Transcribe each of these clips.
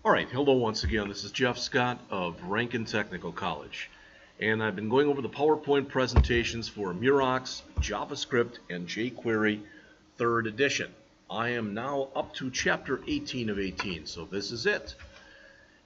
Alright, hello once again. This is Jeff Scott of Rankin Technical College. And I've been going over the PowerPoint presentations for Murachs, JavaScript, and jQuery 3rd edition. I am now up to Chapter 18 of 18, so this is it.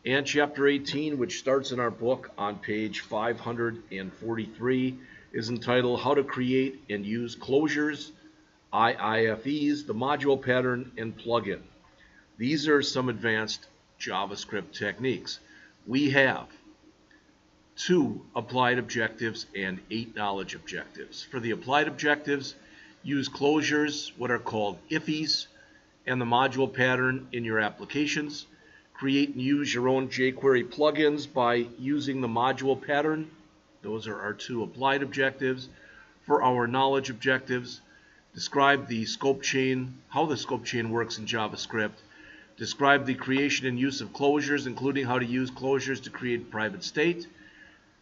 And Chapter 18, which starts in our book on page 543, is entitled How to Create and Use Closures, IIFEs, the Module Pattern, and Plugin. These are some advanced JavaScript techniques. We have 2 applied objectives and 8 knowledge objectives. For the applied objectives, use closures, what are called IIFEs, and the module pattern in your applications. Create and use your own jQuery plugins by using the module pattern. Those are our 2 applied objectives. For our knowledge objectives, describe the scope chain, how the scope chain works in JavaScript. Describe the creation and use of closures, including how to use closures to create private state.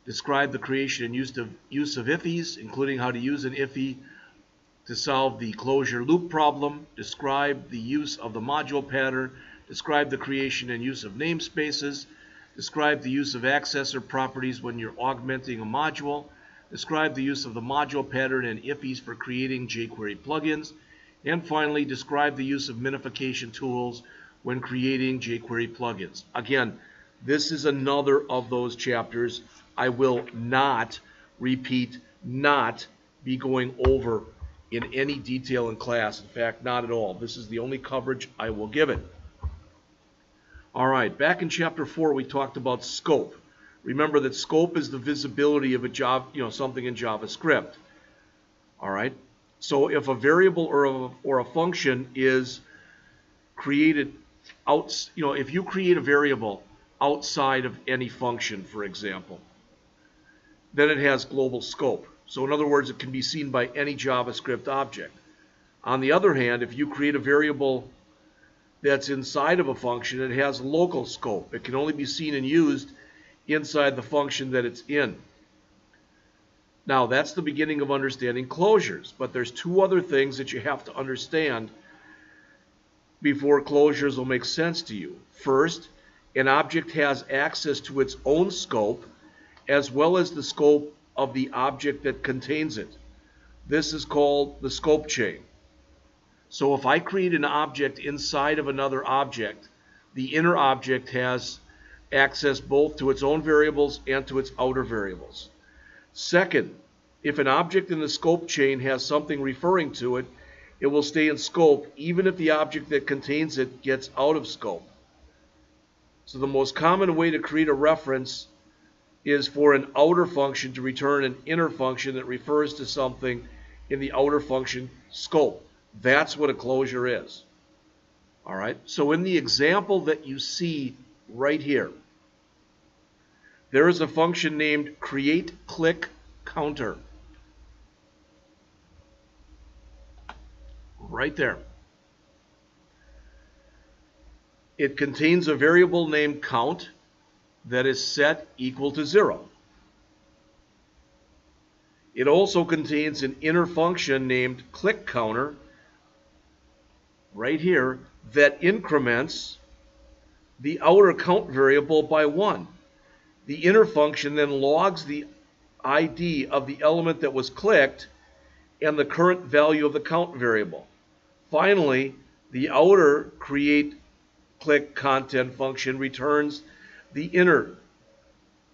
Describe the creation and use of IIFEs, including how to use an IIFE to solve the closure loop problem. Describe the use of the module pattern. Describe the creation and use of namespaces. Describe the use of accessor properties when you're augmenting a module. Describe the use of the module pattern and IIFEs for creating jQuery plugins. And finally, describe the use of minification tools when creating jQuery plugins. Again, this is another of those chapters I will not repeat, not be going over in any detail in class. In fact, not at all. This is the only coverage I will give it. All right, back in chapter 4, we talked about scope. Remember that scope is the visibility of a something in JavaScript. All right, so if a variable or a function is created if you create a variable outside of any function, for example, then it has global scope. So in other words, it can be seen by any JavaScript object. On the other hand, if you create a variable that's inside of a function, it has local scope. It can only be seen and used inside the function that it's in. Now, that's the beginning of understanding closures, but there's 2 other things that you have to understand before closures will make sense to you. First, an object has access to its own scope as well as the scope of the object that contains it. This is called the scope chain. So if I create an object inside of another object, the inner object has access both to its own variables and to its outer variables. Second, if an object in the scope chain has something referring to it, it will stay in scope even if the object that contains it gets out of scope. So the most common way to create a reference is for an outer function to return an inner function that refers to something in the outer function scope. That's what a closure is. All right, so in the example that you see right here, there is a function named createClickCounter. Right there. It contains a variable named count that is set equal to 0. It also contains an inner function named clickCounter right here that increments the outer count variable by 1. The inner function then logs the ID of the element that was clicked and the current value of the count variable. Finally, the outer createClickContent function returns the inner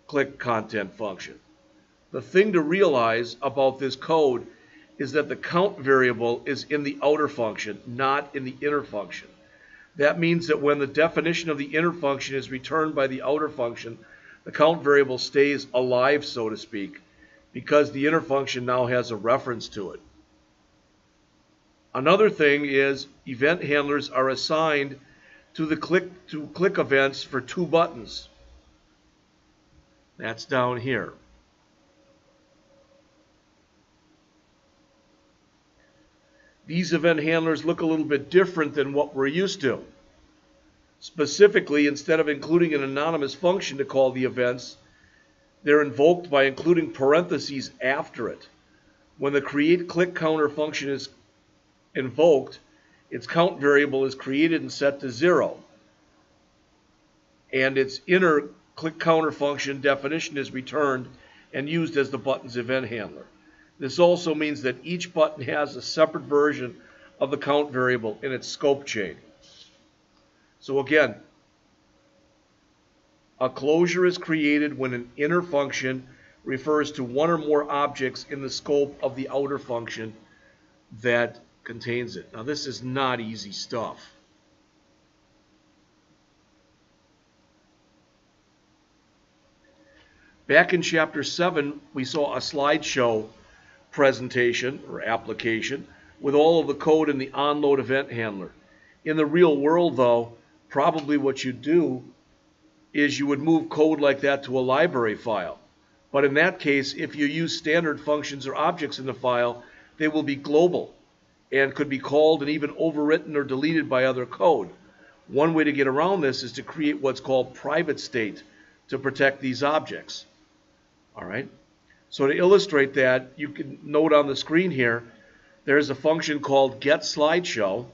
clickContent function. The thing to realize about this code is that the count variable is in the outer function, not in the inner function. That means that when the definition of the inner function is returned by the outer function, the count variable stays alive, so to speak, because the inner function now has a reference to it. Another thing is event handlers are assigned to click events for 2 buttons. That's down here. These event handlers look a little bit different than what we're used to. Specifically, instead of including an anonymous function to call the events, they're invoked by including parentheses after it. When the createClickCounter function is invoked, its count variable is created and set to 0. and its inner click counter function definition is returned and used as the button's event handler. This also means that each button has a separate version of the count variable in its scope chain. So again, a closure is created when an inner function refers to one or more objects in the scope of the outer function that contains it. Now this is not easy stuff. Back in Chapter 7, we saw a slideshow presentation or application with all of the code in the onload event handler. In the real world, though, probably what you do is you would move code like that to a library file. But in that case, if you use standard functions or objects in the file, they will be global and could be called and even overwritten or deleted by other code. One way to get around this is to create what's called private state to protect these objects. All right. So to illustrate that, you can note on the screen here, there's a function called getSlideshow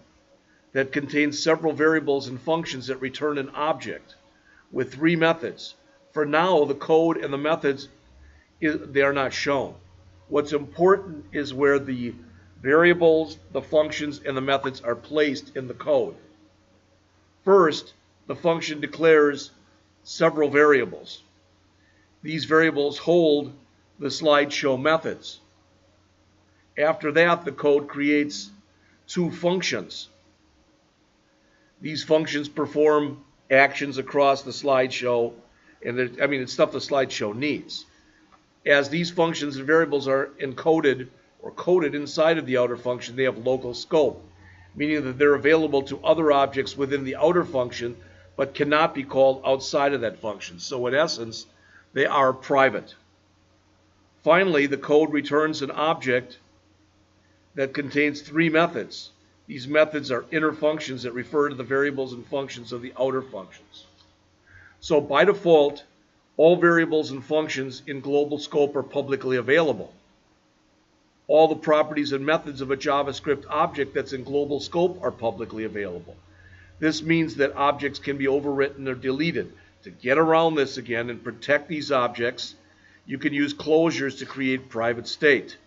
that contains several variables and functions that return an object with 3 methods. For now, the code and the methods, they are not shown. What's important is where the variables, the functions, and the methods are placed in the code. First, the function declares several variables. These variables hold the slideshow methods. After that, the code creates 2 functions. These functions perform actions across the slideshow, and it's stuff the slideshow needs. As these functions and variables are encoded or coded inside of the outer function, they have local scope, meaning that they're available to other objects within the outer function, but cannot be called outside of that function. So in essence, they are private. Finally, the code returns an object that contains 3 methods. These methods are inner functions that refer to the variables and functions of the outer functions. So by default, all variables and functions in global scope are publicly available. All the properties and methods of a JavaScript object that's in global scope are publicly available. This means that objects can be overwritten or deleted. To get around this again and protect these objects, you can use closures to create private state.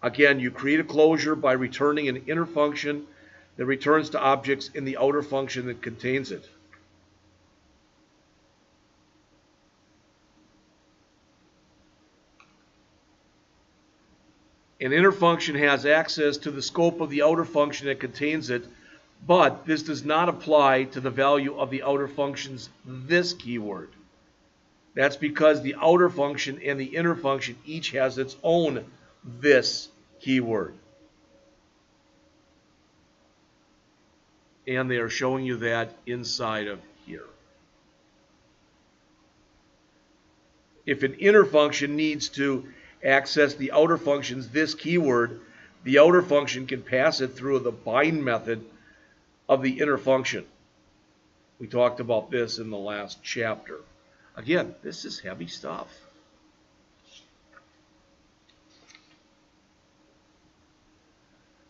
Again, you create a closure by returning an inner function that returns to objects in the outer function that contains it. An inner function has access to the scope of the outer function that contains it, but this does not apply to the value of the outer function's this keyword. That's because the outer function and the inner function each has its own this keyword. And they are showing you that inside of here. If an inner function needs to access the outer function's this keyword, the outer function can pass it through the bind method of the inner function. We talked about this in the last chapter. Again, this is heavy stuff.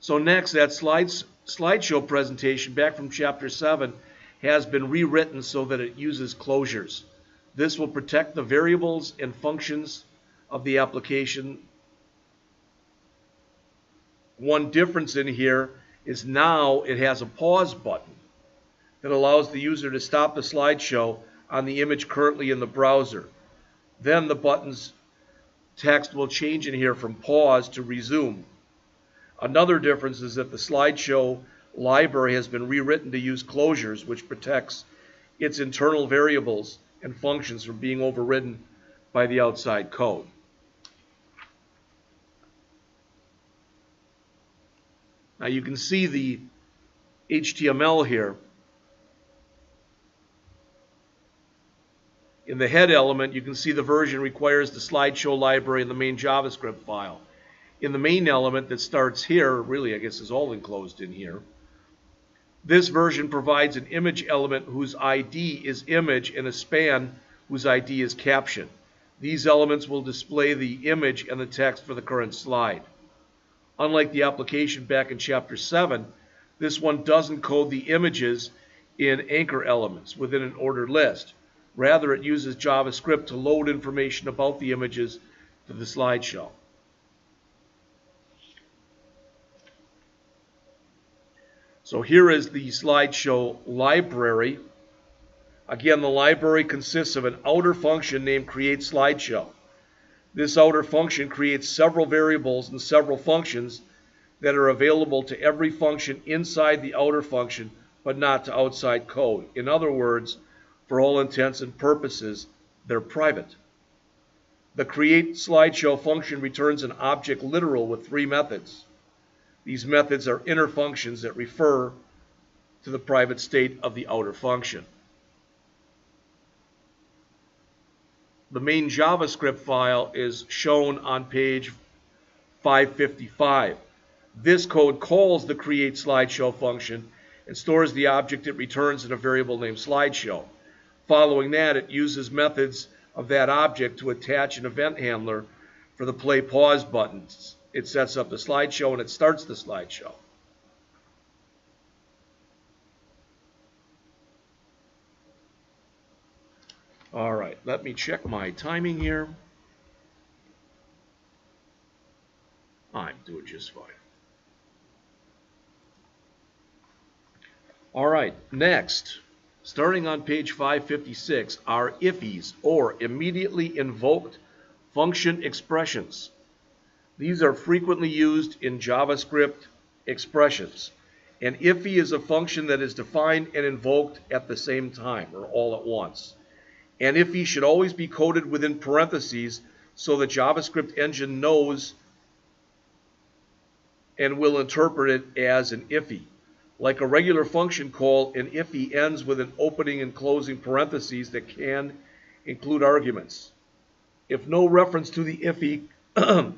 So next, that slideshow presentation back from Chapter 7 has been rewritten so that it uses closures. This will protect the variables and functions of the application. One difference in here is now it has a pause button that allows the user to stop the slideshow on the image currently in the browser. Then the button's text will change in here from pause to resume. Another difference is that the slideshow library has been rewritten to use closures, which protects its internal variables and functions from being overridden by the outside code. Now you can see the HTML here. In the head element, you can see the version requires the slideshow library in the main JavaScript file. In the main element that starts here, really I guess is all enclosed in here, this version provides an image element whose ID is image and a span whose ID is caption. These elements will display the image and the text for the current slide. Unlike the application back in Chapter 7, this one doesn't code the images in anchor elements within an ordered list. Rather, it uses JavaScript to load information about the images to the slideshow. So here is the slideshow library. Again, the library consists of an outer function named createSlideshow. This outer function creates several variables and several functions that are available to every function inside the outer function, but not to outside code. In other words, for all intents and purposes, they're private. The createSlideshow function returns an object literal with 3 methods. These methods are inner functions that refer to the private state of the outer function. The main JavaScript file is shown on page 555. This code calls the createSlideshow function and stores the object it returns in a variable named slideshow. Following that, it uses methods of that object to attach an event handler for the play-pause buttons. It sets up the slideshow and it starts the slideshow. All right, let me check my timing here. I'm doing just fine. All right, next, starting on page 556, are IFEs, or immediately invoked function expressions. These are frequently used in JavaScript expressions. An IFE is a function that is defined and invoked at the same time, or all at once. An IFE should always be coded within parentheses so the JavaScript engine knows and will interpret it as an IFE. Like a regular function call, an IFE ends with an opening and closing parentheses that can include arguments. If no reference to the IFE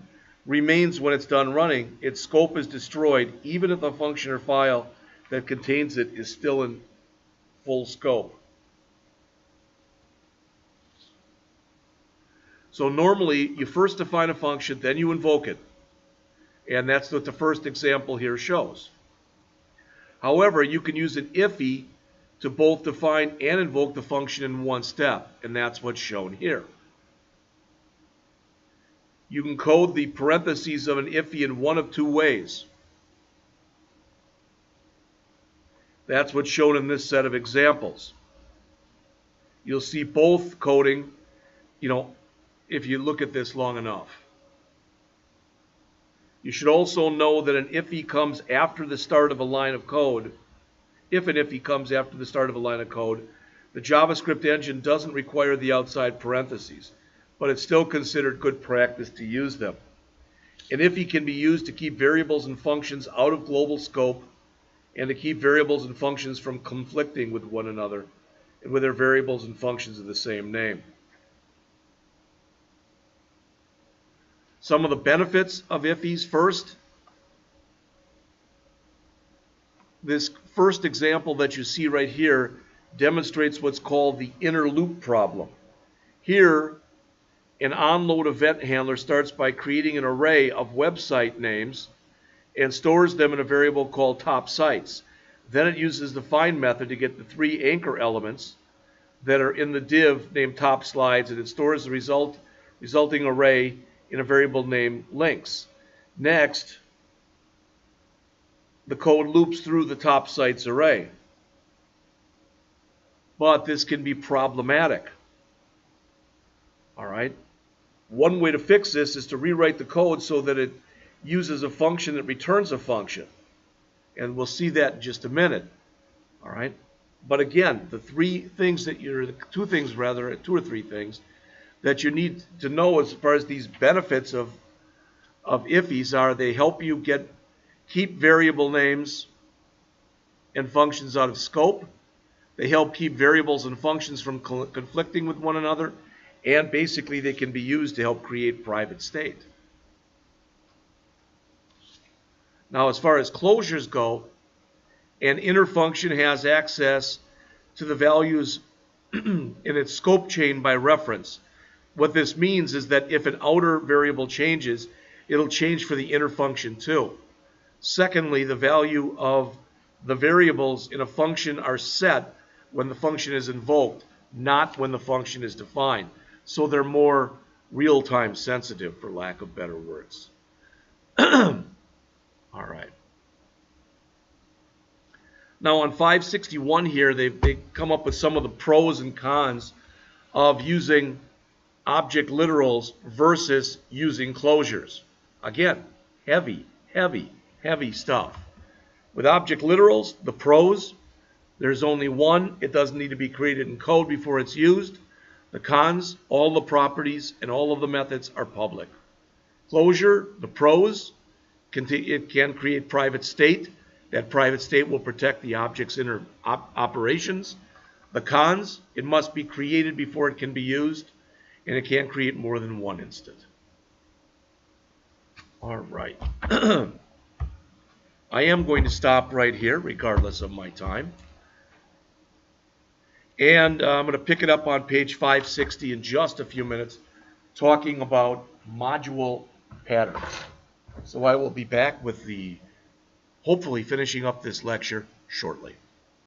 remains when it's done running, its scope is destroyed, even if the function or file that contains it is still in full scope. So normally, you first define a function, then you invoke it. And that's what the first example here shows. However, you can use an IFE to both define and invoke the function in one step, and that's what's shown here. You can code the parentheses of an IFE in one of 2 ways. That's what's shown in this set of examples. You'll see both coding, if you look at this long enough. You should also know that an IFE comes after the start of a line of code. If an IFE comes after the start of a line of code, the JavaScript engine doesn't require the outside parentheses, but it's still considered good practice to use them. An IFE can be used to keep variables and functions out of global scope and to keep variables and functions from conflicting with one another and with their variables and functions of the same name. Some of the benefits of IFEs first. This first example that you see right here demonstrates what's called the inner loop problem. Here, an onload event handler starts by creating an array of website names and stores them in a variable called top sites. Then it uses the find method to get the 3 anchor elements that are in the div named top slides, and it stores the resulting array in a variable named links. Next, the code loops through the top sites array. But this can be problematic. All right. One way to fix this is to rewrite the code so that it uses a function that returns a function. And we'll see that in just a minute. All right. But again, two or three things that you need to know as far as these benefits of IFEs are: they help you keep variable names and functions out of scope. They help keep variables and functions from conflicting with one another. And basically, they can be used to help create private state. Now, as far as closures go, an inner function has access to the values in its scope chain by reference. What this means is that if an outer variable changes, it'll change for the inner function too. Secondly, the value of the variables in a function are set when the function is invoked, not when the function is defined. So they're more real-time sensitive, for lack of better words. All right. Now on 561 here, they've come up with some of the pros and cons of using object literals versus using closures. Again, heavy stuff. With object literals, the pros, there's only one. It doesn't need to be created in code before it's used. The cons, all the properties and all of the methods are public. Closure, the pros, it can create private state. That private state will protect the object's inner operations. The cons, it must be created before it can be used, and it can't create more than one instant. All right. I am going to stop right here, regardless of my time. And I'm going to pick it up on page 560 in just a few minutes, talking about module patterns. So I will be back with hopefully finishing up this lecture shortly.